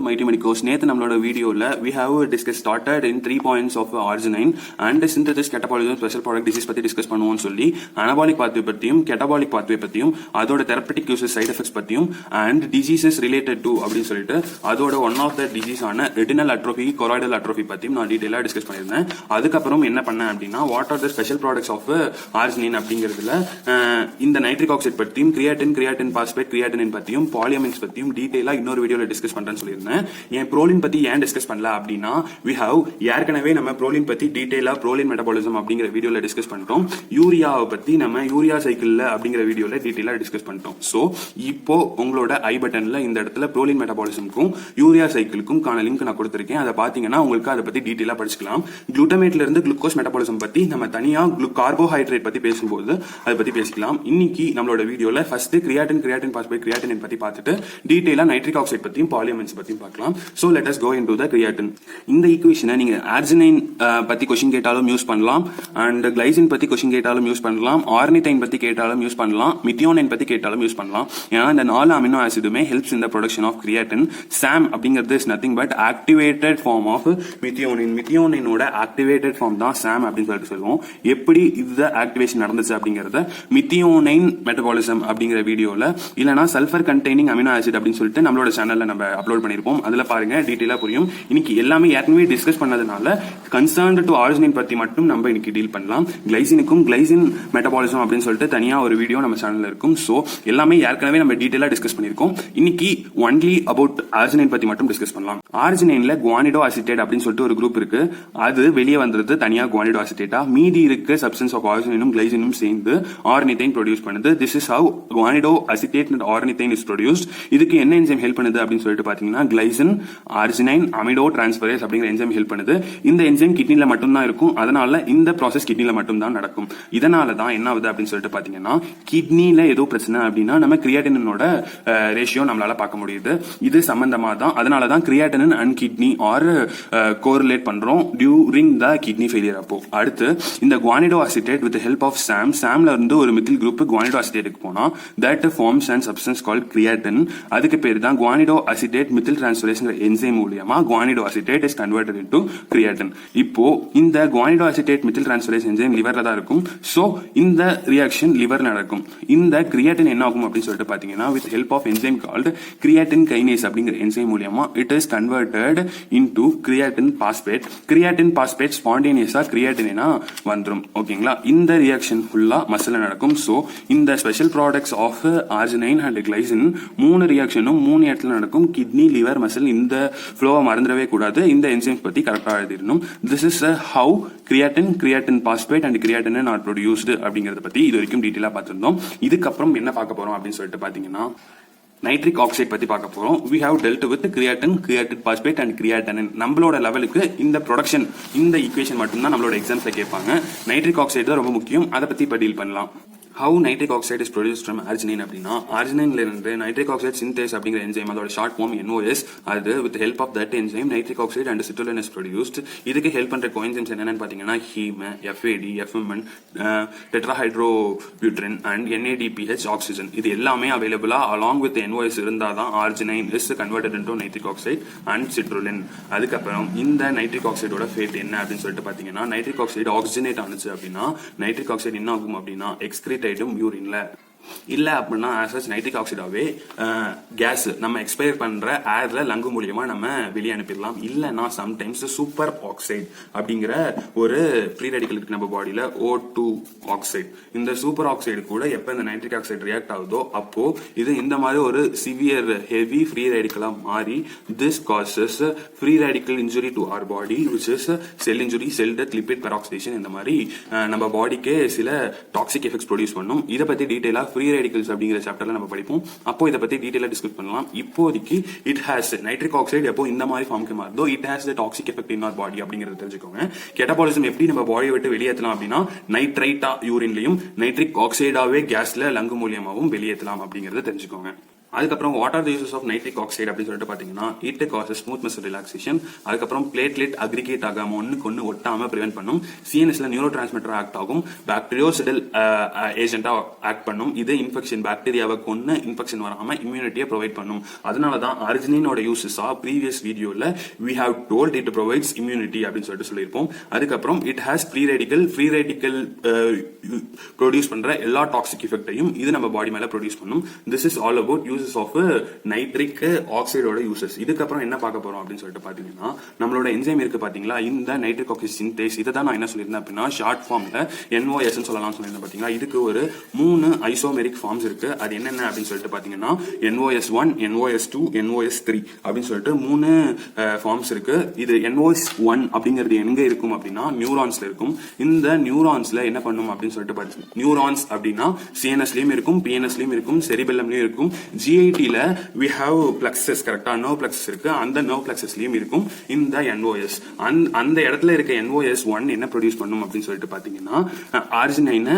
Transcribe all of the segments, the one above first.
mighty course. நேத்து நம்மளோட வீடியோல we have discussed started in 3 points of arginine and synthesis catabolism special product disease பத்தி discuss பண்ணுவோம்னு சொல்லி anabolic pathway பத்தியும் catabolic pathway பத்தியும் அதோட therapeutic uses side effects பத்தியும் and diseases related to அப்படின்னு சொல்லிட்டு அதோட one of the disease ஆன retinal atrophy choroidal atrophy பத்தியும் நான் டீடைலா டிஸ்கஸ் பண்ணிருந்தேன். அதுக்கப்புறம் என்ன பண்ணேன் அப்படின்னா what are the special products of arginine அப்படிங்கிறதுல இந்த நைட்ரிக் ஆக்சைடு பத்தியும் கிரியாட்டின் பாஸ்பேட் கிரியாட்டினின் பத்தியும் பாலியமின்ஸ் பத்தியும் டீடைலா இன்னொரு வீடியோல டிஸ்கஸ் பண்றேன்னு சொல்லியிருந்தேன். ஏன் ப்ரோலின் பத்தி ஏன் டிஸ்கஸ் பண்ணல அப்படின்னா we have ஏற்கனவே நம்ம ப்ரோலின் பத்தி டீடைலா ப்ரோலின் மெட்டபாலிசம் அப்படிங்கிற வீடியோல டிஸ்கஸ் பண்ணிட்டோம். யூரியாவை பத்தி நம்ம யூரியா சைக்கிள்ல அப்படிங்கிற வீடியோல டீடைலா டிஸ்கஸ் பண்ணிட்டோம். சோ இப்போ உங்களோட ஐ பட்டன்ல இந்த இடத்துல ப்ரோலின் மெட்டபாலிசம்க்கும் யூரியா சைக்கிளுக்கும் கான லிங்க் நான் கொடுத்திருக்கேன். அதை பாத்தீங்கன்னா உங்களுக்கு அதை பத்தி டீடைலா படிச்சுக்கலாம். குளுட்டமேட்ல இருந்து குளுக்கோஸ் மெட்டபாலிசம் பத்தி நம்ம தனியா கார்போஹைட்ரேட் பத்தி பேசும்போது அதை பத்தி பேசிக்கலாம். இன்னைக்கு நம்மளோட வீடியோல ஃபர்ஸ்ட் கிரியாட்டின் பாஸ்பேட் கிரியாட்டினின் பத்தி பார்த்துட்டு டீடைலா நைட்ரிக் ஆக்சைடு பத்தியும் பாலியமின்ஸ் பத்தியும் பார்க்கலாம். So let us go into the creatine. இந்த ஈக்குவேஷனை நீங்க ஆர்ஜினைன் பத்தி क्वेश्चन கேட்டாலும் யூஸ் பண்ணலாம், அண்ட் கிளைசின் பத்தி क्वेश्चन கேட்டாலும் யூஸ் பண்ணலாம், ஆர்னிதைன் பத்தி கேட்டாலும் யூஸ் பண்ணலாம், மித்தியோனைன் பத்தி கேட்டாலும் யூஸ் பண்ணலாம். ஏன்னா இந்த 4 அமினோ ஆசிடுமே helps in the production of creatine. SAM அப்படிங்கிறது is nothing but activated form of methionine. மித்தியோனைனோட ஆக்டிவேட்டட் ஃபார்ம் தான் சாம் அப்படின்னு சொல்லிட்டு சொல்லுவோம். எப்படி இந்த ஆக்டிவேஷன் நடந்துச்சு அப்படிங்கறத மித்தியோனைன் மெட்டபாலிசம் அப்படிங்கிற வீடியோல இல்லனா சல்ஃபர் கண்டெய்னிங் அமினோ ஆசிட் அப்படின்னு சொல்லிட்டு நம்மளோட சேனல்ல நம்ம அப்லோட் பண்ணிருப்போம். அதுல பாருங்க டீடைலா புரியும். இன்னைக்கு எல்லாமே ஏற்கனவே டிஸ்கஸ் பண்ணதுனால கன்சர்ன்ட் டு ஆர்ஜினைன் பத்தி மட்டும் நம்ம இன்னைக்கு டீல் பண்ணலாம். கிளைசினுக்கும் கிளைசின் மெட்டபாலிசம் அப்படின்னு சொல்லிட்டு தனியா ஒரு வீடியோ நம்ம சேனல்ல இருக்கும். சோ எல்லாமே ஏற்கனவே நம்ம டீடைலா டிஸ்கஸ் பண்ணிருக்கோம். இன்னைக்கு ஒன்லி அபவுட் ஆர்ஜினைன் பத்தி மட்டும் டிஸ்கஸ் பண்ணலாம். ஆர்ஜினைன்ல குவானிடோ அசிட்டேட் அப்படின்னு சொல்லிட்டு ஒரு குரூப் இருக்கு. அது வெளியே வந்தது தனியா குவானிடோ அசிட்டேட்டா. மீதி இருக்க சப்ஸ்டன்ஸ் ஆஃப் ஆர்ஜினைனும் கிளைசினும் சேர்ந்து ஆர்னிதைன் ப்ரொடியூஸ் பண்ணுது. This is how guanido acetate and ornithine is produced. இதுக்கு என்ன என்சைம் ஹெல்ப் பண்ணுது அப்படின்னு சொல்லிட்டு பாத்தீங்கன்னா கிளைசின் ஆர்ஜினைன் அமிடோ டிரான்ஸ்பரேஸ் அப்படிங்கிற என்சைம் ஹெல்ப் பண்ணுது. இந்த என்சைம் கிட்னில மட்டும் தான் இருக்கும். அதனால இந்த ப்ராசஸ் கிட்னில மட்டும் தான் நடக்கும். இதனால தான் என்ன ஆகுது அப்படின்னு சொல்லிட்டு பாத்தீங்கன்னா கிட்னில ஏதோ பிரச்சனை அப்படின்னா நம்ம கிரியாட்டினோட ரேஷியோ நம்மளால பார்க்க முடியுது. இது சம்பந்தமா தான். அதனால தான் creatinine and kidney are correlate பண்றோம் டியூரிங் த கிட்னி ஃபெயிலியர். அப்போ அடுத்து இந்த guanido acetate with help of சாம்ல இருந்து ஒரு மித்தில் குரூப் குவானிடோ அசிட்டேட்டுக்கு போனா that forms and substance called creatine. அதுக்கு பேர் தான் guanido acetate methyl transferation enzyme மூலமா guanido acetate is converted into creatine. இப்போ இந்த guanido acetate methyl transferation enzyme லிவர்ல தான் இருக்கும். சோ இந்த ரியாக்ஷன் லிவர்ல நடக்கும். இந்த கிரியாட்டின் என்ன ஆகும் அப்படின்னு சொல்லிட்டு பாத்தீங்கன்னா with help of enzyme called creatine kinase அப்படிங்கிற என்சைம் மூலமா it is converted into creatine phosphate. Creatine phosphate ஸ்பான்டேனியஸா கிரியாட்டினா வந்துரும். ஓகேங்களா? இந்த ரியாக்ஷன் ஃபுல்லா மசில்ல நடக்கும். சோ இந்த special products of arginine and glycine 3 ரியாக்ஷனும் 3 இடத்துல நடக்கும். கிட்னி லிவர் மசில் இந்த ஃப்ளோவை மறந்துடவே கூடாது. இந்த என்சைம்ஸ் பத்தி கரெக்டா எழுதிடணும். This is how creatine phosphate and creatine are produced அப்படிங்கறத பத்தி இது வரைக்கும் டீடைலா பார்த்திருந்தோம். இதுக்கப்புறம் என்ன பார்க்க போறோம் அப்படின்னு சொல்லிட்டு பாத்தீங்கன்னா நைட்ரிக் ஆக்சைடு பத்தி பார்க்க போறோம். we have dealt with creatine phosphate and creatinine. நம்மளோட லெவலுக்கு இந்த ப்ரொடக்ஷன் இந்த ஈக்குவேஷன் மட்டும் தான் நம்மளோட எக்ஸாம்ஸ்ல கேட்பாங்க. நைட்ரிக் ஆக்சைடு தான் ரொம்ப முக்கியம். அதை பத்தி இப்ப டீல் பண்ணலாம். How nitric oxide is produced from arginine அப்படின்னா arginineல இருந்து nitric oxide synthase அப்படிங்கிற என்சைம் அதோட ஷார்ட் ஃபார்ம் NOS. அது with help of that enzyme nitric oxide and citrulline is produced. இதுக்கு ஹெல்ப் பண்ற கோஎன்சைம்ஸ் என்னன்னு பாத்தீங்கன்னா heme, FAD, FMN, tetrahydrobiopterin and NADPH oxygen. இது எல்லாமே அவைலபிளா along with NOS இருந்தாதான் arginine is converted into nitric oxide and citrulline. அதுக்கப்புறம் இந்த nitric oxideோட ஃபேட் என்ன அப்படின்னு சொல்லிட்டு பாத்தீங்கன்னா nitric oxide ஆக்சிஜனேட் ஆனிச்சு அப்படின்னா nitric oxide என்ன ஆகும் அப்படின்னா எக்ஸ்கிரீட் யூரின்ல இல்ல அப்படின்னா நைட்ரிக் ஆக்சைடாவே கேஸ் நம்ம எக்ஸ்பயர் பண்ற ஏர்ல லங்கு மூலியமா நம்ம வெளியே அனுப்பிடலாம். இல்லைன்னா சம்டைம்ஸ் சூப்பர் ஆக்சைடு அப்படிங்கிற ஒரு ஃப்ரீ ரேடிக்கல் இருக்கு நம்ம பாடியில O2 ஆக்சைடு. இந்த சூப்பர் ஆக்சைடு கூட எப்ப இந்த நைட்ரிக் ஆக்சைடு ரியாக்ட் ஆகுதோ அப்போ இது இந்த மாதிரி ஒரு சிவியர் ஹெவி ஃப்ரீ ரேடிக்கலா மாறி this causes free radical injury to our body which is cell injury, cell death, lipid peroxidation. இந்த மாதிரி நம்ம பாடிக்கே சில டாக்ஸிக் எஃபெக்ட்ஸ் ப்ரொடியூஸ் பண்ணும். இதை பத்தி டீடைலா ஃப்ரீ ரேடிக்கல்ஸ் அப்படிங்கிற சாப்டர்ல நம்ம படிப்போம். அப்போ இதை பத்தி டீடைலா டிஸ்கஸ் பண்ணலாம். இப்போதைக்கு இட் ஹாஸ் நைட்ரிக் ஆக்சைடு எப்போ இந்த மாதிரி ஃபார்முக்கு மாறுதோ it has the toxic effect in our body அப்படிங்கறத தெரிஞ்சுக்கோங்க. கெட்டபாலிசம் எப்படி நம்ம பாடியை விட்டு வெளியேற்றலாம் அப்படின்னா நைட்ரைட்டா யூரின்லயும் நைட்ரிக் ஆக்சைடாவே கேஸ்ல லங்கு மூலியமாவும் வெளியேற்றலாம் அப்படிங்கறத தெரிஞ்சுக்கோங்க. அதுக்கப்புறம் what are the uses of nitric oxide அப்படின்னு சொல்லிட்டு பாத்தீங்கன்னா it causes smooth muscle relaxation. அதுக்கப்புறம் பிளேட்லெட் அக்ரிகேட் ஆகாம ஒண்ணுக்கு ஒட்டாம பிரிவென்ட் பண்ணும். சிஎன்எஸ்ல நியூரோ டிரான்ஸ்மிட்டர் ஆக்ட் ஆகும். பாக்டீரியோசிடல் ஏஜென்டா ஆக்ட் பண்ணும். இது இன்ஃபெக்ஷன் பாக்டீரியாவை கொண்டு இன்ஃபெக்ஷன் வராம இம்யூனிட்டியை ப்ரொவைட் பண்ணும். அதனாலதான் அர்ஜினினோட யூசஸ் ப்ரீவியஸ் வீடியோல we have told it provides immunity அப்படின்னு சொல்லிட்டு சொல்லியிருப்போம். அதுக்கப்புறம் it has free radical produce பண்ற எல்லா டாக்ஸிக் எஃபெக்டையும் இது நம்ம பாடி மேல ப்ரொடியூஸ் பண்ணும். this is all about uses of nitric ஆக்சைடோட யூசஸ். இதுக்கப்புறம் என்ன பார்க்க போறோம் அப்படின்னு சொல்லிட்டு பாத்தீங்கன்னா நம்மளோட என்சைம் இருக்கு பாத்தீங்களா, இந்த நைட்ரிக் ஆக்சைடு சிந்தேஸ். இதை தான் நான் என்ன சொல்லியிருந்தேன் அப்படின்னா ஷார்ட் ஃபார்ம்ல NOS சொல்லலாம் சொல்லியிருந்தேன் பாத்தீங்களா. இதுக்கு ஒரு 3 ஐசோமெரிக் ஃபார்ம்ஸ் இருக்கு. அது என்னென்ன அப்படின்னு சொல்லிட்டு பாத்தீங்கன்னா NOS1, NOS2, NOS3 அப்படின்னு சொல்லிட்டு 3 ஃபார்ம்ஸ் இருக்கு. இது NOS1 அப்படிங்கிறது எங்க இருக்கும் அப்படின்னா நியூரான்ஸ்ல இருக்கும். இந்த நியூரான்ஸ்ல என்ன பண்ணும் அப்படின்னு சொல்லிட்டு பாத்தீங்கன்னா நியூரான்ஸ் அப்படின்னா சிஎன்எஸ்லயும் இருக்கும், பிஎன்எஸ்லயும் இருக்கும், செரிபெல்லம்லயும் இருக்கும். ஜிஐடில we have plexus, கரெக்டா நர்வ் பிளக்ஸஸ் இருக்கு. அந்த நர்வ் பிளக்ஸஸ்லயும் இருக்கும் இந்த NOS. அந்த இடத்துல இருக்க NOS1 என்ன ப்ரொடியூஸ் பண்ணும் அப்படின்னு சொல்லிட்டு பாத்தீங்கன்னா ஆர்ஜினைனை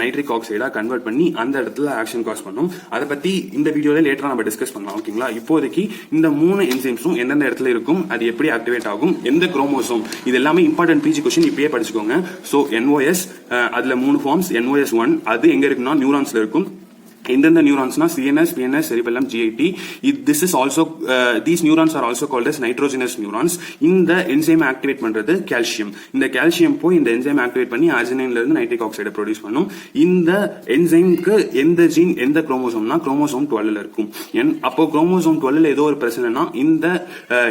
நைட்ரிக் ஆக்சைடா கன்வெர்ட் பண்ணி அந்த இடத்துல ஆக்ஷன் காஸ் பண்ணும். அதை பத்தி இந்த வீடியோல லேட்டரா நம்ம டிஸ்கஸ் பண்ணலாம். ஓகேங்களா, இப்போதைக்கு இந்த 3 என்சைம்ஸும் எந்தெந்த இடத்துல இருக்கும், அது எப்படி ஆக்டிவேட் ஆகும், எந்த குரோமோசோம், இது எல்லாமே இம்பார்ட்டன்ட் பிஜி கொஸ்டின் இப்பயே படிச்சுக்கோங்க. சோ NOS அதுல 3 ஃபார்ம்ஸ். NOS1 அது எங்க இருக்குன்னா நியூரான்ஸ்ல இருக்கும். எந்தெந்த நியூரான்ஸ்னா CNS, PNS, cerebellum, GIT. This is also these neurons are also called as nitrogenous neurons. இந்த என்சைம் ஆக்டிவேட் பண்றது கால்சியம். இந்த கால்சியம் போய் இந்த என்சைம் ஆக்டிவேட் பண்ணி ஆர்ஜினைன்ல இருந்து நைட்ரிக் ஆக்சைடை ப்ரொடியூஸ் பண்ணும். இந்த என்சைம்க்கு எந்த ஜீன் எந்த குரோமோசோம்னா குரோமோசோம் 12ல இருக்கும். அப்போ குரோமோசோம் 12ல ஏதோ ஒரு பிரச்சனைனா இந்த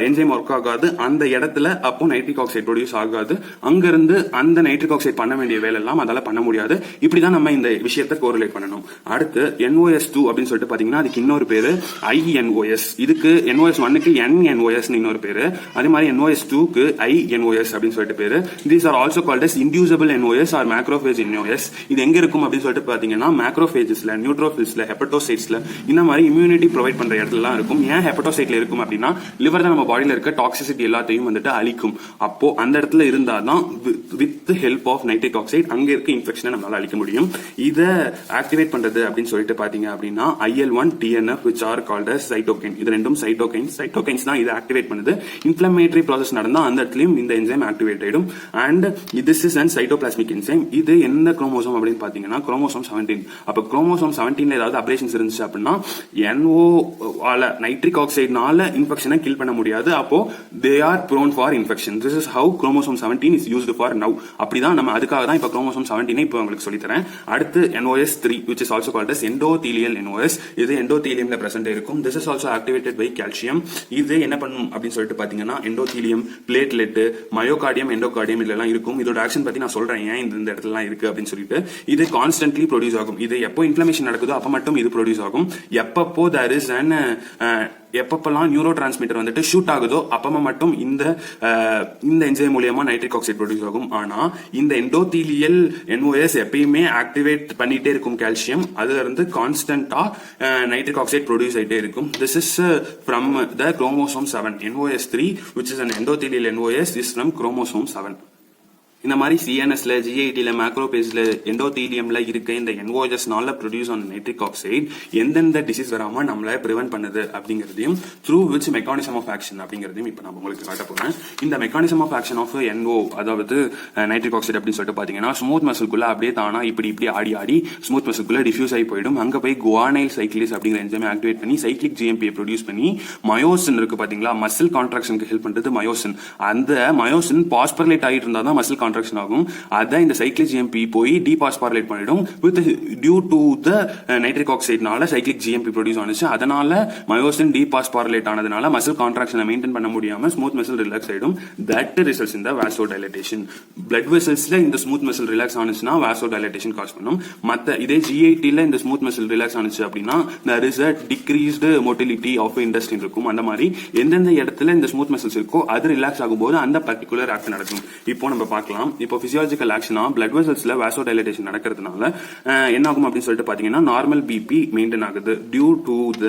என்சைம் ஒர்க் ஆகாது. அந்த இடத்துல அப்போ நைட்ரிக் ஆக்சைடு ப்ரொடியூஸ் ஆகாது. அங்க இருந்து அந்த நைட்ரிக் ஆக்சைடு பண்ண வேண்டிய வேலை எல்லாம் அதால பண்ண முடியாது. இப்படிதான் நம்ம இந்த விஷயத்தை கோரிலேட் பண்ணணும். அடுத்து NOS2 அப்படின்னு சொல்லிட்டு பாத்தீங்கன்னா அதுக்கு இன்னொரு பேரு INOS. இதுக்கு NOS1க்கு NNOS இன்னொரு பேரு. அதே மாதிரி NOS2க்கு INOS அப்படின்னு சொல்லிட்டு பேரு. These are also called as inducible NOS or macrophage NOS. இது எங்க இருக்கும் அப்படின்னு சொல்லிட்டு பாத்தீங்கன்னா மேக்ரோபேஜஸ்ல, நியூட்ரோபில்ஸ்ல, ஹெப்படோசைட்ஸ்ல இந்த மாதிரி இம்யூனிட்டி ப்ரொவைட் பண்ற இடத்துல இருக்கும். ஏன் ஹெப்படோசைட்ல இருக்கும் அப்படின்னா லிவர் தான் நம்ம பாடியில இருக்க டாக்ஸிசிட்டி எல்லாத்தையும் வந்துட்டு அழிக்கும். அப்போ அந்த இடத்துல இருந்தாதான் with help of nitric oxide அங்க இருக்க இன்ஃபெக்ஷனை நம்மளால அழிக்க முடியும். இதை ஆக்டிவேட் பண்றது அப்படின்னு சொல்லிட்டு பாத்தீங்க அப்படின்னா IL-1, TNF which are called as cytokine. இது ரெண்டும் சைட்டோகைன்ஸ் தான் இதை ஆக்டிவேட் பண்ணுது. இன்ஃப்ளமேட்டரி ப்ராசஸ் நடந்தா அந்த இடத்துலயும் இந்த என்சைம் ஆக்டிவேட் ஆயிடும். And this is and cytoplasmic enzyme. இது எந்த குரோமோசோம் அப்படின்னு பாத்தீங்கன்னா குரோமோசோம் 17. அப்ப குரோமோசோம் 17ல ஏதாவது அப்ரேஷன்ஸ் இருந்துச்சு அப்படின்னா NO நைட்ரிக் ஆக்சைடுனால இன்ஃபெக்ஷனை கில் பண்ண முடியாது. அப்போ they are prone for infection. This is how chromosome 17 is used for now. அப்படிதான் நம்ம அதுக்காக தான் இப்ப குரோமோசோம் 17 இப்போ உங்களுக்கு சொல்லி தரேன். அடுத்து NOS3 which is also called as endothelial NOS. இது எண்டோதீலியம்ல பிரசன்ட் இருக்கும். This is also activated by calcium. இது என்ன பண்ணும் அப்படின்னு சொல்லிட்டு பாத்தீங்கன்னா எண்டோதீலியம், பிளேட்லெட், மயோகார்டியம், எண்டோகார்டியம் இதெல்லாம் இருக்கும். இதோட ஆக்ஷன் பத்தி நான் சொல்றேன் ஏன் இந்த இடத்துல இருக்கு அப்படின்னு சொல்லிட்டு. இது கான்ஸ்டன்ட்லி ப்ரொடியூஸ் ஆகும். இது எப்போ இன்ஃப்ளமேஷன் நடக்குதோ அப்ப மட்டும் இது ப்ரொடியூஸ் ஆகும். எப்பப்போ there is an எப்பப்பெல்லாம் நியூரோ டிரான்ஸ்மிட்டர் வந்துட்டு ஷூட் ஆகுதோ அப்பமா மட்டும் இந்த என்சைம் மூலியமா நைட்ரிக் ஆக்சைடு ப்ரொடியூஸ் ஆகும். ஆனா இந்த எண்டோதீலியல் NOS எப்பயுமே ஆக்டிவேட் பண்ணிட்டே இருக்கும் கால்சியம். அதுல இருந்து கான்ஸ்டன்டா நைட்ரிக் ஆக்சைடு ப்ரொடியூஸ் ஆயிட்டே இருக்கும். This is from the chromosome 7. NOS3 which is an endothelial NOS is from chromosome 7. இந்த மாதிரி சிஎன்எஸ்ல, ஜிஐடில, மேக்ரோபேஜ்ல, எண்டோதீலியம்ல இருக்க இந்த NOSனால ப்ரொடியூஸ் ஆன நைட்ரிக் ஆக்சைடு எந்தெந்த டிசீஸ் வராம நம்மள பிரிவென்ட் பண்ணுது அப்படிங்கறதையும் through which mechanism of action அப்படிங்கறதையும் இப்ப நான் உங்களுக்கு காட்ட போறேன். இந்த mechanism of action of NO அதாவது நைட்ரிக் ஆக்சைடு அப்படின்னு சொல்லிட்டு பாத்தீங்கன்னா ஸ்மூத் மசில்குள்ள அப்படியே தானா இப்படி ஆடி ஸ்மூத் மசில்குள்ள டிஃப்யூஸ் ஆகி போயிடும். அங்க போய் குவானைல் சைக்ளிஸ் அப்படிங்கிற என்சைமை ஆக்டிவேட் பண்ணி சைக்ளிக் GMP ப்ரொடியூஸ் பண்ணி மயோசின் இருக்கு பாத்தீங்களா, மசில் கான்ட்ராக்ஷனுக்கு ஹெல்ப் பண்றது மயோசின். அந்த மயோசின் பாஸ்பரலேட் ஆகிட்டு இருந்தா தான் மசில் கான்ட்ராக்ஷன் ஆகும். அதான் இந்த சைக்ளிக் GMP போய் டீபாஸ்பாரலேட் பண்ணிடும். With due to the nitric ஆக்சைடுனால சைக்ளிக் GMP ப்ரொடியூஸ் ஆனிச்சு. அதனால மயோசின் டீபாஸ்பாரலேட் ஆனதுனால மசில் கான்ட்ராக்ஷனை மெயின்டைன் பண்ண முடியாம ஸ்மூத் மசில் ரிலாக்ஸ் ஆயிடும். That results in the vasodilation. Blood வெசல்ஸ்ல இந்த ஸ்மூத் மசில் ரிலாக்ஸ் ஆனிச்சுன்னா வாசோடைலேஷன் காஸ் பண்ணும். மத்த இதே GITல இந்த ஸ்மூத் மசில் ரிலாக்ஸ் ஆனிச்சு அப்படின்னா there is a decreased motility of intestine இருக்கும். அந்த மாதிரி எந்தெந்த இடத்துல இந்த ஸ்மூத் மசில்ஸ் இருக்கோ அது ரிலாக்ஸ் ஆகும்போது அந்த பர்டிகுலர் ஆக்ஷன் நடக்கும். இப்போ நம்ம பார்க்கலாம். இப்போ பிசியாலஜிக்கல் ஆக்ஷனா பிளட் வெசல்ஸ்ல வாசோடைலேஷன் நடக்கிறதுனால என்ன ஆகும் அப்படின்னு சொல்லிட்டு பாத்தீங்கன்னா நார்மல் BP மெயின்டைன் ஆகுது. Due to the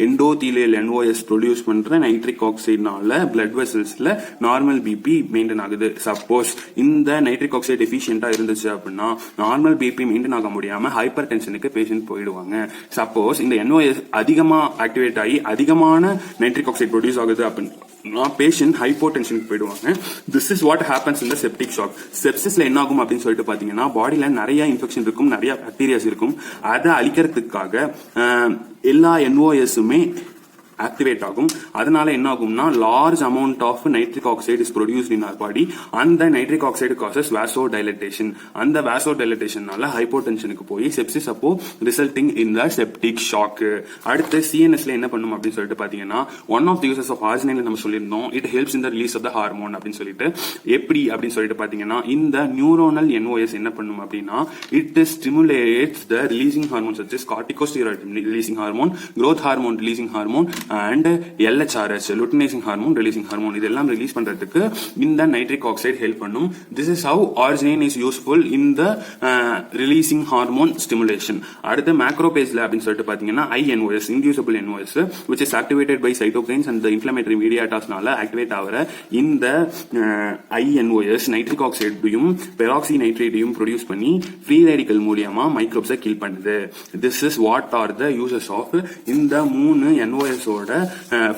endothelial NOS produce பண்ற நைட்ரிக் ஆக்சைடுனால பிளட் வெசல்ஸ்ல நார்மல் பிபி மெயின்டைன் ஆகுது. சப்போஸ் இந்த நைட்ரிக் ஆக்சைடு டெஃபிஷியன்டா இருந்துச்சு அப்படின்னா நார்மல் பிபி மெயின்டைன் ஆக முடியாம ஹைப்பர் டென்ஷனுக்கு பேஷண்ட் போயிடுவாங்க. சப்போஸ் இந்த NOS அதிகமா ஆக்டிவேட் ஆகி அதிகமான நைட்ரிக் ஆக்சைடு ப்ரொடியூஸ் ஆகுது அப்படின்னா பேஷண்ட் ஹைப்போடென்ஷனுக்கு போயிடுவாங்க. This is what happens in the septic shock. செப்சிஸ்ல என்ன ஆகும் அப்படின்னு சொல்லிட்டு பாத்தீங்கன்னா பாடியில நிறைய இன்ஃபெக்ஷன் இருக்கும், நிறைய பாக்டீரியாஸ் இருக்கும். அதை அழிக்கிறதுக்காக எல்லா NOSுமே ஆக்டிவேட் ஆகும். அதனால என்ன ஆகும்னா large amount of nitric oxide is produced in our body. அந்த nitric oxide causes vasodilatation. அந்த வாசோ டைலட்டேஷனால ஹைப்போடென்ஷனுக்கு போய் செப்சிஸ் அப்போ resulting in the septic shock. அடுத்து CNSல என்ன பண்ணும் அப்படின்னு சொல்லிட்டு பாத்தீங்கன்னா one of the uses of arginine நம்ம சொல்லியிருந்தோம். It helps in the release of the hormone அப்படின்னு சொல்லிட்டு. எப்படி அப்படின்னு சொல்லிட்டு பாத்தீங்கன்னா இந்த நியூரோனல் NOS என்ன பண்ணும் அப்படின்னா it stimulates the releasing hormone such as corticosteroid releasing hormone, growth hormone releasing hormone and LHRH luteinizing hormone releasing hormone இதெல்லாம் ரிலீஸ் பண்றதுக்கு இந்த நைட்ரிக் ஆக்சைடு ஹெல்ப் பண்ணும். This is how arginine is useful in the releasing hormone stimulation. அடுத்து மேக்ரோபேஜ்ல அப்படின்னு சொல்லிட்டு பாத்தீங்கன்னா INOS inducible NOS which is activated by cytokines and the inflammatory mediatorsனால ஆக்டிவேட் ஆகிற இந்த INOS நைட்ரிக் ஆக்சைடையும் பெராக்சி நைட்ரேட்டையும் ப்ரொடியூஸ் பண்ணி ஃப்ரீ ரேடிக்கல் மூலியமா மைக்ரோப்ஸை கில் பண்ணுது. This is what are the uses of இந்த 3 NOS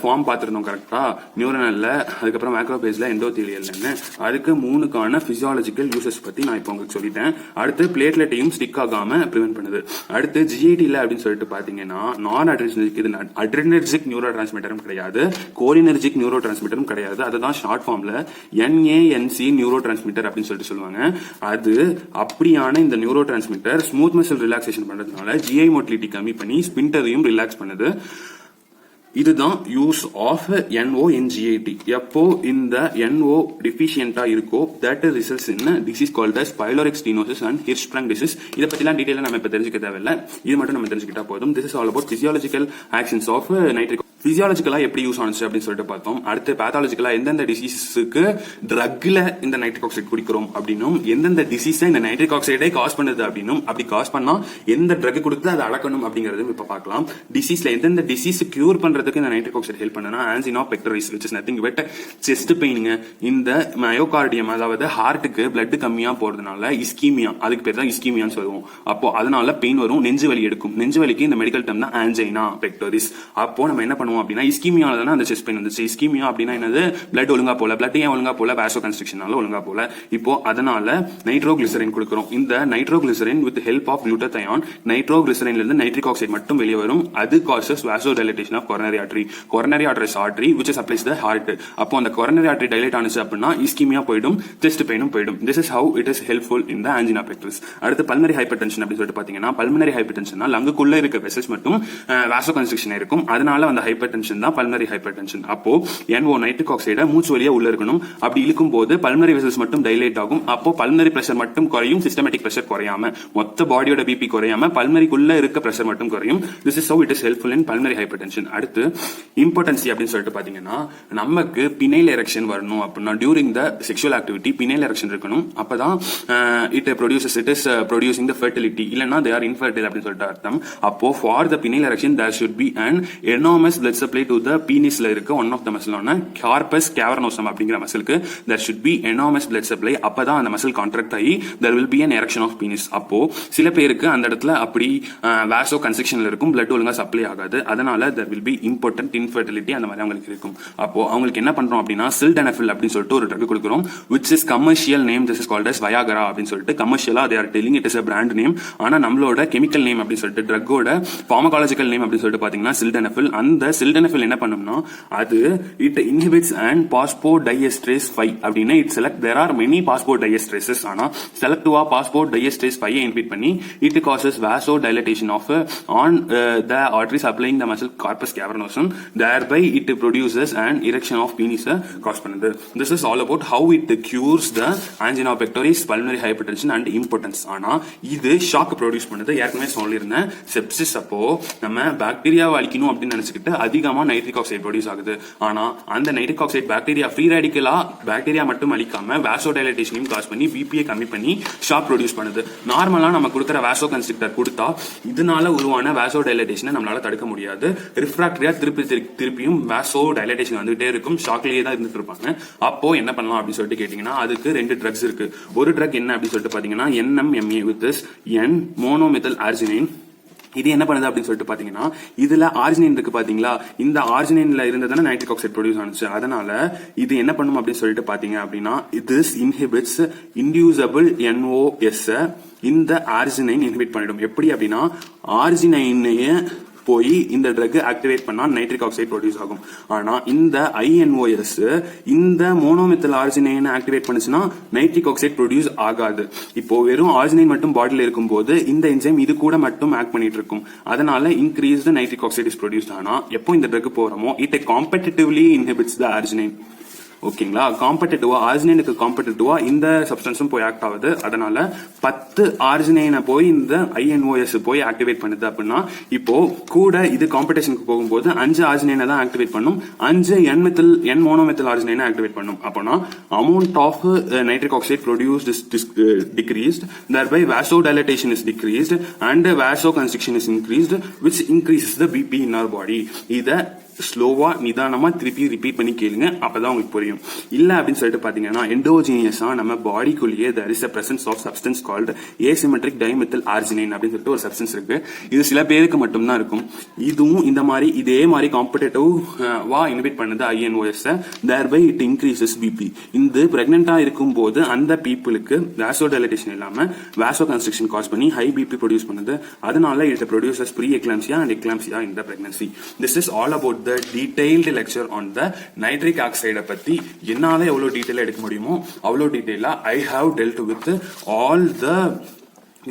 ஃபார்ம் பார்த்திருந்தோம் கரெக்டா, நியூரனல்ல, அதுக்கப்புறம் மேக்ரோபேஜ்ல, எண்டோதீலியல்னு. அதுக்கு 3க்கான பிசியாலஜிக்கல் யூசஸ் பத்தி நான் இப்போ உங்களுக்கு சொல்லிட்டேன். அடுத்து பிளேட்லெட்டையும் ஸ்டிக் ஆகாம பிரிவென்ட் பண்ணுது. அடுத்து GITல அப்படின்னு சொல்லிட்டு பாத்தீங்கன்னா நான் அட்ரினர்ஜிக், இது அட்ரினர்ஜிக் நியூரோ டிரான்ஸ்மிட்டரும் கிடையாது, கோலினர்ஜிக் நியூரோ டிரான்ஸ்மிட்டரும் கிடையாது. அதுதான் ஷார்ட் ஃபார்ம்ல NANC நியூரோ டிரான்ஸ்மிட்டர் அப்படின்னு சொல்லிட்டு சொல்லுவாங்க. அது அப்படியான இந்த neurotransmitter smooth muscle relaxation பண்றதுனால GI மோட்டிலிட்டி கம்மி பண்ணி ஸ்பின்டரையும் ரிலாக்ஸ் பண்ணுது. இதுதான் use of NO in GIT. எப்போ இந்த NO டிஃபிஷியன்டா இருக்கோ that results in disease called as pyloric stenosis and Hirschsprung disease. இத பத்திலாம் டீடைலா நம்ம இப்ப தெரிஞ்சுக்க தேவையில்லை, இது மட்டும் நம்ம தெரிஞ்சுக்கிட்டா போதும். This is all about physiological actions of nitric. பிசியாலஜிக்கலா எப்படி யூஸ் ஆனிச்சு அப்படின்னு சொல்லிட்டு பார்த்தோம். அடுத்து பேத்தாலஜிக்கலா எந்தெந்த டிசீஸுக்கு ட்ரக்ல இந்த நைட்ரிக் ஆக்சைடு குடிக்கிறோம் அப்படின்னும், எந்தெந்த டிசீஸை இந்த நைட்ரிக் ஆக்சைடே காஸ் பண்ணுது அப்படின்னும், அப்படி காஸ் பண்ணா எந்த ட்ரக் கொடுத்து அதை அளக்கணும் அப்படிங்கறது இப்ப பார்க்கலாம். டிசீஸ்ல எந்தெந்த டிசீஸ் கியூர் பண்றதுக்கு இந்த நைட்ரிக் ஆக்சைடு ஹெல்ப் பண்ணுனா angina pectoris which is nothing but chest பெயினுங்க. இந்த மயோகார்டியம் அதாவது ஹார்ட்டுக்கு பிளட் கம்மியா போறதுனால இஸ்கீமியா, அதுக்கு பேர் தான் இஸ்கீமியான்னு சொல்லுவோம். அப்போ அதனால பெயின் வரும், நெஞ்சு வலி எடுக்கும். நெஞ்சு வலிக்கு இந்த மெடிக்கல் டேர்ம் தான் ஆன்ஜைனா பெக்டோரிஸ். அப்போ நம்ம என்ன பண்ணுவோம் அப்படின்னா இஸ்கீமியால தானே அந்த செஸ்ட் பெயின் வந்துச்சு. இஸ்கீமியா அப்படின்னா என்னது, பிளட் ஒழுங்கா போல, பிளட் ஏன் ஒழுங்கா போல, வாசோ கன்ஸ்ட்ரிக்ஷனால ஒழுங்கா போல. இப்போ அதனால நைட்ரோகிளிசரின் கொடுக்கிறோம். இந்த nitroglycerin with help of glutathione நைட்ரோகிளிசரின்ல இருந்து நைட்ரிக் ஆக்சைடு மட்டும் வெளியே வரும். அது causes vasodilatation of coronary artery. coronary artery artery which supplies the heart. அப்போ அந்த coronary artery dilate ஆனிச்சு அப்படின்னா இஸ்கீமியா போய்டும், செஸ்ட் பெயினும் போய்டும். This is how it is helpful in the angina pectoris. அடுத்து pulmonary hypertension அப்படி சொல்லிட்டு பாத்தீங்கன்னா pulmonary hypertension லங்குக்குள்ள இருக்க வெசல்ஸ் மட்டும் வாசோ கன்ஸ்ட்ரிக்ஷன் இருக்கும். அதனால அந்த ஹைப்பர்டென்ஷன் தான் பல்மனரி ஹைப்பர்டென்ஷன். அப்போ NO நைட்ரிக் ஆக்சைடை மூச்சு வழியா உள்ள இருக்கணும். அப்படி இழுக்கும் போது பல்மனரி வெசல்ஸ் மட்டும் டைலேட் ஆகும். அப்போ பல்மனரி பிரஷர் மட்டும் குறையும், சிஸ்டமேட்டிக் பிரஷர் குறையாம, மொத்த பாடியோட பிபி குறையாம பல்மனரிக்குள்ள இருக்க பிரஷர் மட்டும் குறையும். This is how it is helpful in pulmonary hypertension. அடுத்து இம்பார்ட்டன்சி அப்படின்னு சொல்லிட்டு பாத்தீங்கன்னா நமக்கு பினைல் எரெக்ஷன் வரணும் அப்படின்னா during the sexual activity penile erection இருக்கணும். அப்பதான் it is producing the fertility. இல்லைன்னா தே ஆர் இன்ஃபெர்டைல் அப்படின்னு சொல்லிட்டு அர்த்தம். அப்போ for the penile erection there should be an enormous blood supply to the penisல இருக்க ஒன் ஆஃப் த மசிலான கார்பஸ் கேவர்னோசம் அப்படிங்கிற மசிலுக்கு there should be enormous blood supply. அப்பதான் அந்த மசில் கான்ட்ராக்ட் ஆகி there will be an erection of penis. அப்போ சில பேருக்கு அந்த இடத்துல அப்படி வாசோ கன்ஸ்ட்ரிக்ஷன்ல இருக்கும், பிளட் ஒழுங்கா சப்ளை ஆகாது. அதனால there will be impotent infertility அந்த மாதிரி அவங்களுக்கு இருக்கும். அப்போ அவங்களுக்கு என்ன பண்றோம் அப்படின்னா சில்டெனஃபில் அப்படின்னு சொல்லிட்டு ஒரு ட்ரக் கொடுக்குறோம். which is commercial name, this is called as Viagra அப்படின்னு சொல்லிட்டு கமர்ஷியலா they are telling it is a brand name. ஆனா நம்மளோட கெமிக்கல் நேம் அப்படின்னு சொல்லிட்டு ட்ரக்கோட பார்மகாலஜிக்கல் நேம் அப்படின்னு சொல்லிட்டு பாத்தீங்கன்னா சில்டெனஃபில். அந்த சில்டெனஃபில் என்ன பண்ணும்னா அது it inhibits and phosphodiesterase 5 அப்படின்னா it select there are many phosphodiesterases. ஆனா செலக்டிவா phosphodiesterase 5 இன்ஹிபிட் பண்ணி it causes vasodilatation of on the artery supplying the muscle corpus cavernosum, thereby it produces an erection of penis cause பண்ணுது. This is all about how it cures the angina pectoris, pulmonary hypertension and impotence. ஆனா இது shock produce பண்ணுது. ஏற்கனவே சொல்லியிருந்தேன் sepsis அப்போ நம்ம பாக்டீரியாவை அழிக்கணும் அப்படின்னு நினைச்சுக்கிட்டு அது அதிகமா நைட்ரிக் ஆக்சைடு ப்ரொடியூஸ் ஆகுது. ஆனா அந்த நைட்ரிக் ஆக்சைடு பாக்டீரியா ஃப்ரீ ரேடிக்கலா பாக்டீரியா மட்டும் அழிக்காம வாசோடைலேஷனையும் காஸ் பண்ணி பிபியை கம்மி பண்ணி ஷாக் ப்ரொடியூஸ் பண்ணுது. நார்மலா நம்ம கொடுக்குற வாசோ கன்ஸ்ட்ரிக்டர் கொடுத்தா இதனால உருவான வாசோடைலேஷனை நம்மளால தடுக்க முடியாது. ரிஃப்ராக்டரியா திருப்பியும் வாசோடைலேஷன் வந்துகிட்டே இருக்கும், ஷாக்லயே தான் இருந்துட்டு இருப்பாங்க. அப்போ என்ன பண்ணலாம் அப்படின்னு சொல்லிட்டு கேட்டீங்கன்னா அதுக்கு 2 ட்ரக்ஸ் இருக்கு. ஒரு ட்ரக் என்ன அப்படின்னு சொல்லிட்டு பாத்தீங்கன்னா NMMA வித் N மோனோமெத்தில் ஆர்ஜினைன். இது என்ன பண்ணுது அப்படின்னு சொல்லிட்டு பாத்தீங்கன்னா இதுல ஆர்ஜினைன் இருக்கு பாத்தீங்களா, இந்த ஆர்ஜினைன்ல இருந்ததான நைட்ரிக் ஆக்சைடு ப்ரொடியூஸ் ஆனிச்சு. அதனால இது என்ன பண்ணும் அப்படின்னு சொல்லிட்டு பாத்தீங்க அப்படின்னா this inhibits inducible NOS இந்த ஆர்ஜினைன் இன்ஹிபிட் பண்ணிடும். எப்படி அப்படின்னா ஆர்ஜினைனையே போய் இந்த ட்ரக் ஆக்டிவேட் பண்ணா நைட்ரிக் ஆக்சைடு ப்ரொடியூஸ் ஆகும். ஆனா இந்த INOS இந்த மோனோமெத்தில் ஆர்ஜினைன் ஆக்டிவேட் பண்ணுச்சுன்னா நைட்ரிக் ஆக்சைடு ப்ரொடியூஸ் ஆகாது. இப்போ வெறும் ஆர்ஜினைன் மட்டும் பாடியில் இருக்கும்போது இந்த என்சைம் இது கூட மட்டும் ஆக்ட் பண்ணிட்டு இருக்கும். அதனால increase nitric oxide is produce. ஆனா எப்போ இந்த ட்ரக் போறோமோ இட் காம்படிட்டிவ்லி இன்ஹிபிட்ஸ் த ஆர்ஜினைன். ஓகேங்களா, காம்படிட்டிவா ஆர்ஜினைனுக்கு காம்படிட்டிவா இந்த சப்ஸ்டன்ஸும் போய் ஆக்ட் ஆகுது. அதனால 10 ஆர்ஜினைனை போய் இந்த INOS போய் ஆக்டிவேட் பண்ணுது அப்படின்னா இப்போ கூட இது காம்படிஷனுக்கு போகும்போது 5 ஆர்ஜினைனை தான் ஆக்டிவேட் பண்ணும், 5 N மோனோமெத்தில் ஆர்ஜினைனை ஆக்டிவேட் பண்ணும். அப்போனா amount of nitric oxide produced is decreased, thereby vasodilatation is decreased and vasoconstriction is increased, which increases the BP in our body. இத ஸ்லோவா நிதானமா திருப்பி ரிப்பீட் பண்ணி கேளுங்க, அப்பதான் உங்களுக்கு புரியும். இல்ல அப்படின்னு சொல்லிட்டு பாத்தீங்கன்னா எண்டோஜீனியஸா நம்ம பாடிக்குள்ளேயே there is a presence of substance called asymmetric dimethyl arginine அப்படின்னு சொல்லிட்டு ஒரு சப்ஸ்டன்ஸ் இருக்கு. இது சில பேருக்கு மட்டும்தான் இருக்கும். இதுவும் இந்த மாதிரி இதே மாதிரி காம்படிட்டிவ் வா இன்ஹிபிட் பண்ணுது INOS, thereby it increases BP. இந்த பிரெக்னெண்டா இருக்கும் போது அந்த பீப்புளுக்கு வாசோடைலேஷன் இல்லாம வாசோ கன்ஸ்ட்ரிக்ஷன் காஸ் பண்ணி ஹை BP ப்ரொடியூஸ் பண்ணுது. அதனால it produces pre-eclampsia and eclampsia in the pregnancy. This is all about the detailed lecture on the nitric oxide பத்தி. என்னால எவ்வளவு டீடைலா எடுக்க முடியுமோ அவ்வளவு டீடைலா I have dealt with all the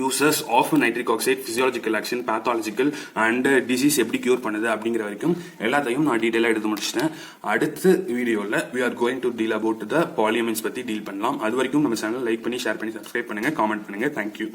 uses of nitric oxide, physiological action, pathological and disease எப்படி cure பண்ணுது அப்படிங்கிற வரைக்கும் எல்லாத்தையும் நான் டீடைலா எடுத்து முடிச்சிட்டேன். அடுத்த வீடியோல we are going to deal about the polyamines பத்தி டீல் பண்ணலாம். அது வரைக்கும் நம்ம சேனல் லைக் பண்ணி ஷேர் பண்ணி சப்ஸ்கிரைப் பண்ணுங்க, காமெண்ட் பண்ணுங்க. தேங்க்யூ.